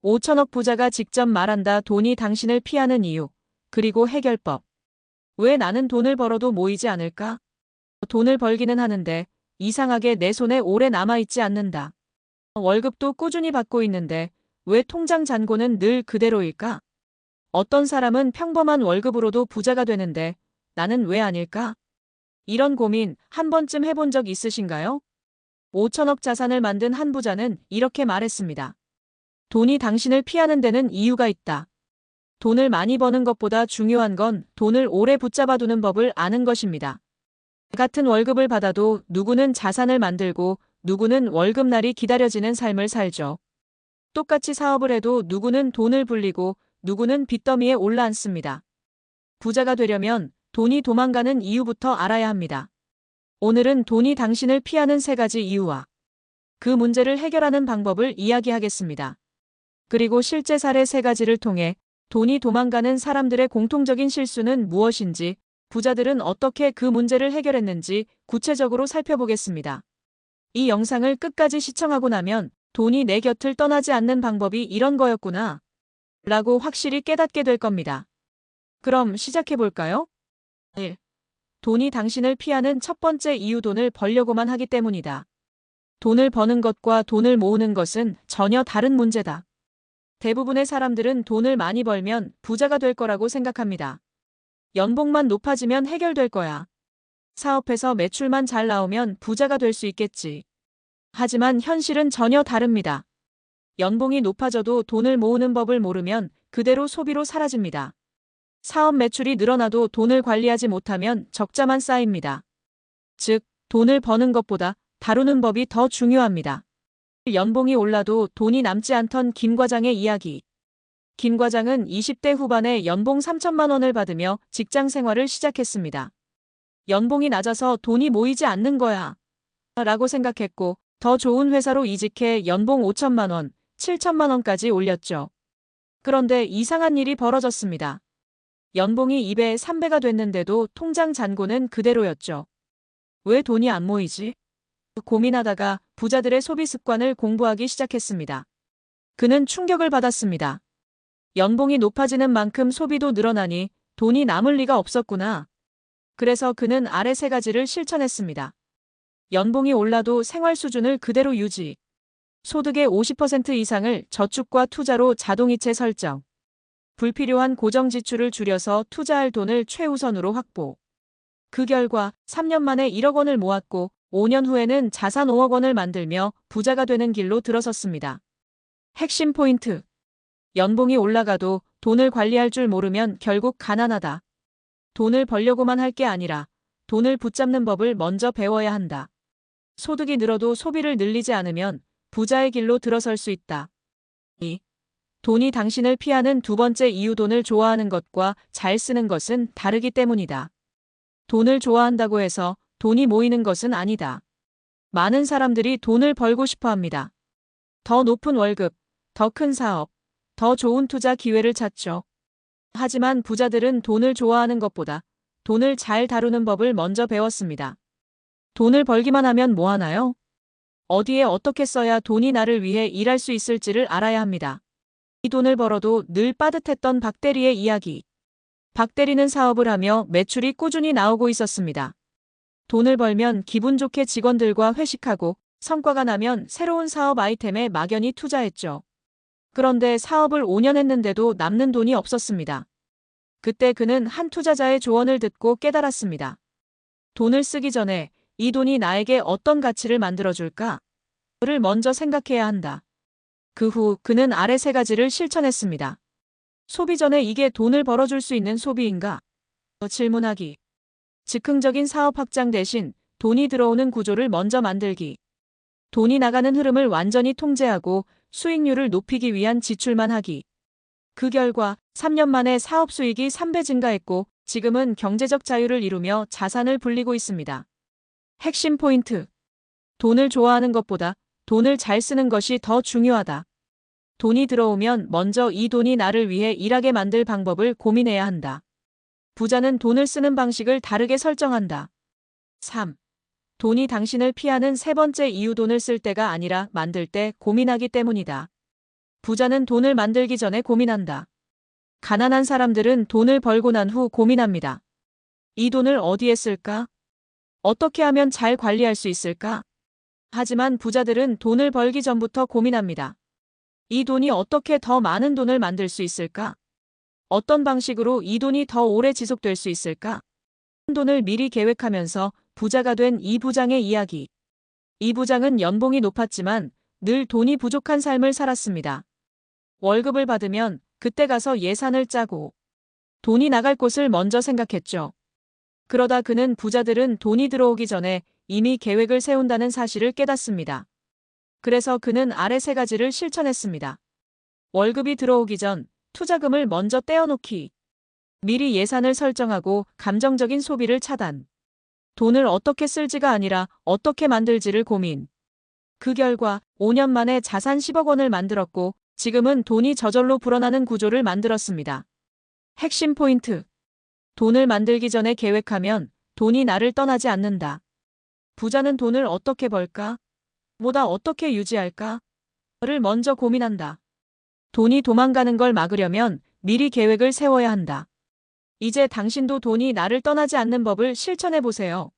5천억 부자가 직접 말한다. 돈이 당신을 피하는 이유, 그리고 해결법. 왜 나는 돈을 벌어도 모이지 않을까? 돈을 벌기는 하는데 이상하게 내 손에 오래 남아있지 않는다. 월급도 꾸준히 받고 있는데 왜 통장 잔고는 늘 그대로일까? 어떤 사람은 평범한 월급으로도 부자가 되는데 나는 왜 아닐까? 이런 고민 한 번쯤 해본 적 있으신가요? 5천억 자산을 만든 한 부자는 이렇게 말했습니다. 돈이 당신을 피하는 데는 이유가 있다. 돈을 많이 버는 것보다 중요한 건 돈을 오래 붙잡아 두는 법을 아는 것입니다. 같은 월급을 받아도 누구는 자산을 만들고 누구는 월급날이 기다려지는 삶을 살죠. 똑같이 사업을 해도 누구는 돈을 불리고 누구는 빚더미에 올라앉습니다. 부자가 되려면 돈이 도망가는 이유부터 알아야 합니다. 오늘은 돈이 당신을 피하는 3가지 이유와 그 문제를 해결하는 방법을 이야기하겠습니다. 그리고 실제 사례 3가지를 통해 돈이 도망가는 사람들의 공통적인 실수는 무엇인지, 부자들은 어떻게 그 문제를 해결했는지 구체적으로 살펴보겠습니다. 이 영상을 끝까지 시청하고 나면 돈이 내 곁을 떠나지 않는 방법이 이런 거였구나 라고 확실히 깨닫게 될 겁니다. 그럼 시작해볼까요? 1. 돈이 당신을 피하는 첫 번째 이유, 돈을 벌려고만 하기 때문이다. 돈을 버는 것과 돈을 모으는 것은 전혀 다른 문제다. 대부분의 사람들은 돈을 많이 벌면 부자가 될 거라고 생각합니다. 연봉만 높아지면 해결될 거야. 사업해서 매출만 잘 나오면 부자가 될 수 있겠지. 하지만 현실은 전혀 다릅니다. 연봉이 높아져도 돈을 모으는 법을 모르면 그대로 소비로 사라집니다. 사업 매출이 늘어나도 돈을 관리하지 못하면 적자만 쌓입니다. 즉, 돈을 버는 것보다 다루는 법이 더 중요합니다. 연봉이 올라도 돈이 남지 않던 김 과장의 이야기. 김 과장은 20대 후반에 연봉 3천만 원을 받으며 직장 생활을 시작했습니다. 연봉이 낮아서 돈이 모이지 않는 거야 라고 생각했고 더 좋은 회사로 이직해 연봉 5천만 원, 7천만 원까지 올렸죠. 그런데 이상한 일이 벌어졌습니다. 연봉이 2배, 3배가 됐는데도 통장 잔고는 그대로였죠. 왜 돈이 안 모이지? 고민하다가 부자들의 소비 습관을 공부하기 시작했습니다. 그는 충격을 받았습니다. 연봉이 높아지는 만큼 소비도 늘어나니 돈이 남을 리가 없었구나. 그래서 그는 아래 3가지를 실천했습니다. 연봉이 올라도 생활 수준을 그대로 유지. 소득의 50% 이상을 저축과 투자로 자동이체 설정. 불필요한 고정 지출을 줄여서 투자할 돈을 최우선으로 확보. 그 결과 3년 만에 1억 원을 모았고 5년 후에는 자산 5억 원을 만들며 부자가 되는 길로 들어섰습니다. 핵심 포인트. 연봉이 올라가도 돈을 관리할 줄 모르면 결국 가난하다. 돈을 벌려고만 할 게 아니라 돈을 붙잡는 법을 먼저 배워야 한다. 소득이 늘어도 소비를 늘리지 않으면 부자의 길로 들어설 수 있다. 2. 돈이 당신을 피하는 두 번째 이유, 돈을 좋아하는 것과 잘 쓰는 것은 다르기 때문이다. 돈을 좋아한다고 해서 돈이 모이는 것은 아니다. 많은 사람들이 돈을 벌고 싶어 합니다. 더 높은 월급, 더 큰 사업, 더 좋은 투자 기회를 찾죠. 하지만 부자들은 돈을 좋아하는 것보다 돈을 잘 다루는 법을 먼저 배웠습니다. 돈을 벌기만 하면 뭐 하나요? 어디에 어떻게 써야 돈이 나를 위해 일할 수 있을지를 알아야 합니다. 이 돈을 벌어도 늘 빠듯했던 박 대리의 이야기. 박 대리는 사업을 하며 매출이 꾸준히 나오고 있었습니다. 돈을 벌면 기분 좋게 직원들과 회식하고 성과가 나면 새로운 사업 아이템에 막연히 투자했죠. 그런데 사업을 5년 했는데도 남는 돈이 없었습니다. 그때 그는 한 투자자의 조언을 듣고 깨달았습니다. 돈을 쓰기 전에 이 돈이 나에게 어떤 가치를 만들어줄까? 를 먼저 생각해야 한다. 그 후 그는 아래 3가지를 실천했습니다. 소비 전에 이게 돈을 벌어줄 수 있는 소비인가? 질문하기. 즉흥적인 사업 확장 대신 돈이 들어오는 구조를 먼저 만들기. 돈이 나가는 흐름을 완전히 통제하고 수익률을 높이기 위한 지출만 하기. 그 결과 3년 만에 사업 수익이 3배 증가했고 지금은 경제적 자유를 이루며 자산을 불리고 있습니다. 핵심 포인트. 돈을 좋아하는 것보다 돈을 잘 쓰는 것이 더 중요하다. 돈이 들어오면 먼저 이 돈이 나를 위해 일하게 만들 방법을 고민해야 한다. 부자는 돈을 쓰는 방식을 다르게 설정한다. 3. 돈이 당신을 피하는 3번째 이유, 돈을 쓸 때가 아니라 만들 때 고민하기 때문이다. 부자는 돈을 만들기 전에 고민한다. 가난한 사람들은 돈을 벌고 난 후 고민합니다. 이 돈을 어디에 쓸까? 어떻게 하면 잘 관리할 수 있을까? 하지만 부자들은 돈을 벌기 전부터 고민합니다. 이 돈이 어떻게 더 많은 돈을 만들 수 있을까? 어떤 방식으로 이 돈이 더 오래 지속될 수 있을까? 돈을 미리 계획하면서 부자가 된 이 부장의 이야기. 이 부장은 연봉이 높았지만 늘 돈이 부족한 삶을 살았습니다. 월급을 받으면 그때 가서 예산을 짜고 돈이 나갈 곳을 먼저 생각했죠. 그러다 그는 부자들은 돈이 들어오기 전에 이미 계획을 세운다는 사실을 깨닫습니다. 그래서 그는 아래 세 가지를 실천했습니다. 월급이 들어오기 전 투자금을 먼저 떼어놓기. 미리 예산을 설정하고 감정적인 소비를 차단. 돈을 어떻게 쓸지가 아니라 어떻게 만들지를 고민. 그 결과 5년 만에 자산 10억 원을 만들었고 지금은 돈이 저절로 불어나는 구조를 만들었습니다. 핵심 포인트. 돈을 만들기 전에 계획하면 돈이 나를 떠나지 않는다. 부자는 돈을 어떻게 벌까? 뭐다 어떻게 유지할까? 를 먼저 고민한다. 돈이 도망가는 걸 막으려면 미리 계획을 세워야 한다. 이제 당신도 돈이 나를 떠나지 않는 법을 실천해 보세요.